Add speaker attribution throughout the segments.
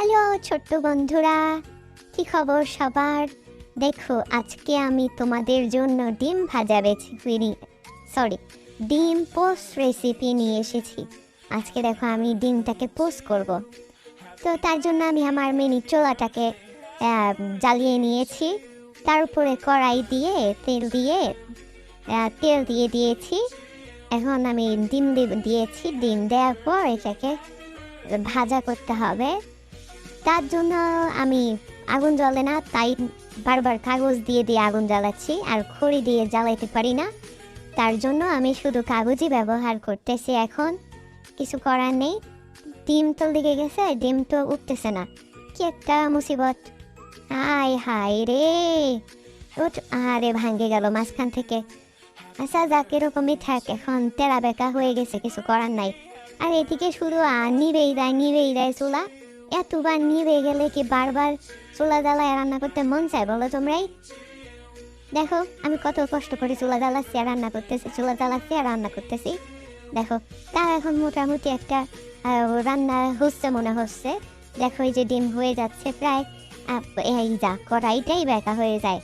Speaker 1: Hello ছোট্ট বন্ধুরা, কি খবর সবার? দেখো, আজকে আমি তোমাদের জন্য ডিম পোস্ট রেসিপি নিয়ে এসেছি। আজকে দেখো, আমি ডিমটাকে পোস্ট করব। তো তার জন্য আমি আমার মিনি চুলাটাকে জ্বালিয়ে নিয়েছি। তার উপরে কড়াই দিয়ে তেল দিয়ে দিয়েছি। এখন আমি দিয়েছি। ডিম দেওয়ার পর এটাকে ভাজা করতে হবে। তার জন্য আমি আগুন জ্বলে না, তাই বারবার কাগজ দিয়ে আগুন জ্বালাচ্ছি, আর খড়ি দিয়ে জ্বালাইতে পারি না। তার জন্য আমি শুধু কাগজই ব্যবহার করতেছি। এখন কিছু করার নেই। ডিম তো লেগে গেছে, ডিম তো উঠতেছে না। কি একটা মুসিবত! হাই হাই রে! আরে ভাঙ্গে গেল মাঝখান থেকে। আচ্ছা যাক, এরকমই থাক। এখন তেরা বেকা হয়ে গেছে, কিছু করার নাই। আর এদিকে শুধু নিবেই দেয় চুলা। এতবার নিভে গেলে কি বারবার চুলা জ্বালায় রান্না করতে মন চায় বলো তোমরাই? দেখো, আমি কত কষ্ট করে চুলা জ্বালাচ্ছি আর রান্না করতেছি। দেখো, তা এখন মোটামুটি একটা রান্না হচ্ছে মনে হচ্ছে। দেখো, এই যে ডিম হয়ে যাচ্ছে প্রায়। এই যা, কড়াইটাই বেঁকা হয়ে যায়।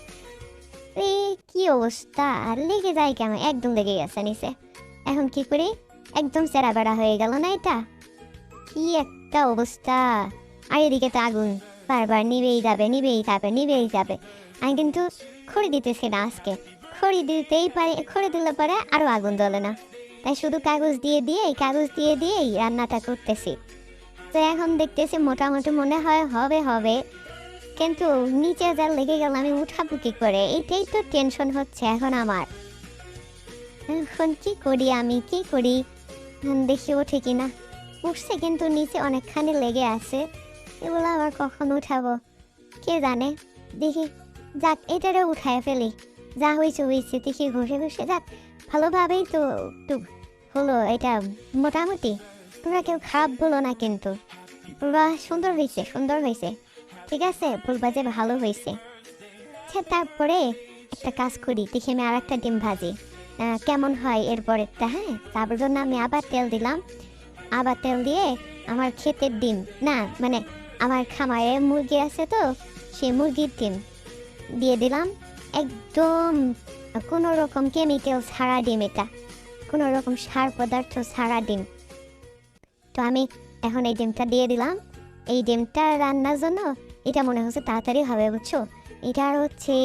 Speaker 1: কি অবস্থা! আর লেগে যায় কেন? একদম লেগে গেছে নিচে। এখন কি করি? একদম চেরা বেড়া হয়ে গেল না এটা? কি একটা অবস্থা! আর এদিকে তো আগুন বারবার নিভেই যাবে। আমি কিন্তু খড়ি দিতেছি না আজকে। খড়ি দিলে পরে আরো আগুন জ্বলে না। তাই শুধু কাগজ দিয়েই রান্নাটা করতেছি। তো এখন দেখতেছি মোটামুটি মনে হয় হবে, কিন্তু নিচে যা লেগে গেল, আমি উঠাবো কি করে? এটাই তো টেনশন হচ্ছে এখন আমার। এখন কি করি? দেখি ওঠে কিনা। উঠছে, কিন্তু নিচে অনেকখানি লেগে আছে। এগুলো আবার কখন উঠাবো কে জানে। দেখি, যাক, এটারে উঠায় ফেলি। যা হয়েছে দেখি, ঘষে যাক। ভালোভাবেই তো একটু হলো এটা। মোটামুটি পুরা কেউ খারাপ বলো না, কিন্তু পুরা সুন্দর হয়েছে। ঠিক আছে, বলবা যে ভালো হয়েছে। তারপরে একটা কাজ করি, দেখি আমি আর একটা ডিম ভাজি কেমন হয় এরপরেরটা। হ্যাঁ, তারপর জন্য আমি আবার তেল দিয়ে আমার ক্ষেতের ডিম, না মানে আমার খামারে মুরগি আছে, তো সেই মুরগির ডিম দিয়ে দিলাম। একদম কোনো রকম কেমিক্যাল ছাড়া ডিম, এটা কোনো রকম সার পদার্থ ছাড়া ডিম। তো আমি এখন এই ডিমটা দিয়ে দিলাম। এই ডিমটা রান্নার জন্য এটা মনে হচ্ছে তাড়াতাড়ি হবে, বুঝছো? এটা হচ্ছে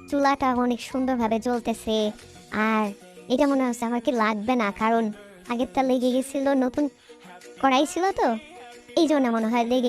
Speaker 1: চুলাটা অনেক সুন্দরভাবে জ্বলতেছে। আর এটা মনে হচ্ছে আমার কি লাগবে না, কারণ আগেরটা লেগে গেছিল, নতুন কড়াই ছিল তো, এই জন্য মনে হয় লেগে